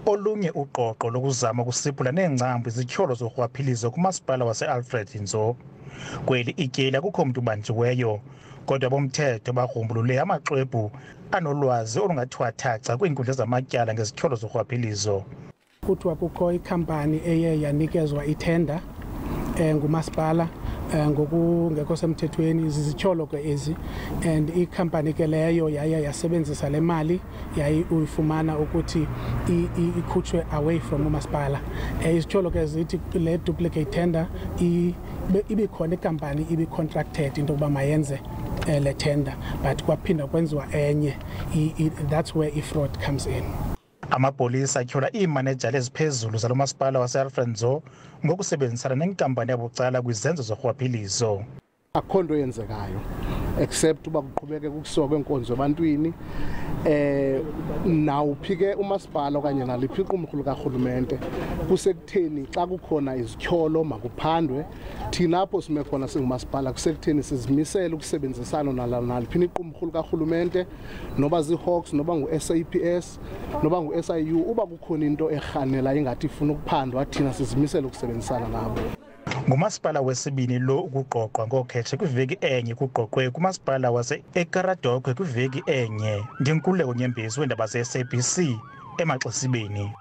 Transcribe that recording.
Olunye uqoqo lokuzama ukusiphula neengcambu izityholo zorhwaphilizo kumasipala wase-Alfred Nzo. Kweli ityeli akukho mntu ubanjiweyo, kodwa bomthetho bagrumbulule amaxwebhu anolwazi olungathwathaka kwiinkundla zamatyala ngezityholo zorhwaphilizo. Kuthiwa kukho ikhampani eye yanikezwa ithenda ngumasipala ngokungekho semthethweni, zizityholo ke ezi, and ikhampani ke leyo yaye yasebenzisa le mali uyifumana ukuthi ikhutshwe away from umasipala. Izityholo ke zithi le duplicate tender ibikhona ikhampani ibi-contracted into yokuba mayenze le tender, but kwaphinda kwenziwa enye. That's where i-fraud comes in. Amapolisa atyhola iimanejala eziphezulu zalo masipala wase-Alfred Nzo ngokusebenzisana nenkampani yabucala kwizenzo zorhwaphilizo. Akho nto yenzekayo except uba kuqhubeke kukusiwa kweenkonzo ebantwini. Nawuphi ke umasipala okanye naliphi iqumrhu likarhulumente kusekutheni xa kukhona izityholo makuphandwe. Thina apho sime khona singumasipala kusekutheni sizimisele ukusebenzisana naliphi iqumrhu likarhulumente, noba ziiHawks, noba ngu-SAPS, noba ngu-SIU. Uba kukhona into erhanela ingathi ifuna ukuphandwa, thina sizimisele ukusebenzisana nabo. Ngumasipala wesibini lo ukuqoqwa ngooKhetshe kwiveki enye kuqoqwe kumasipala wase-Ekaradokwe kwiveki enye. Ndinkululeko Nyembezi weendaba ze-SABC, eMaxesibeni.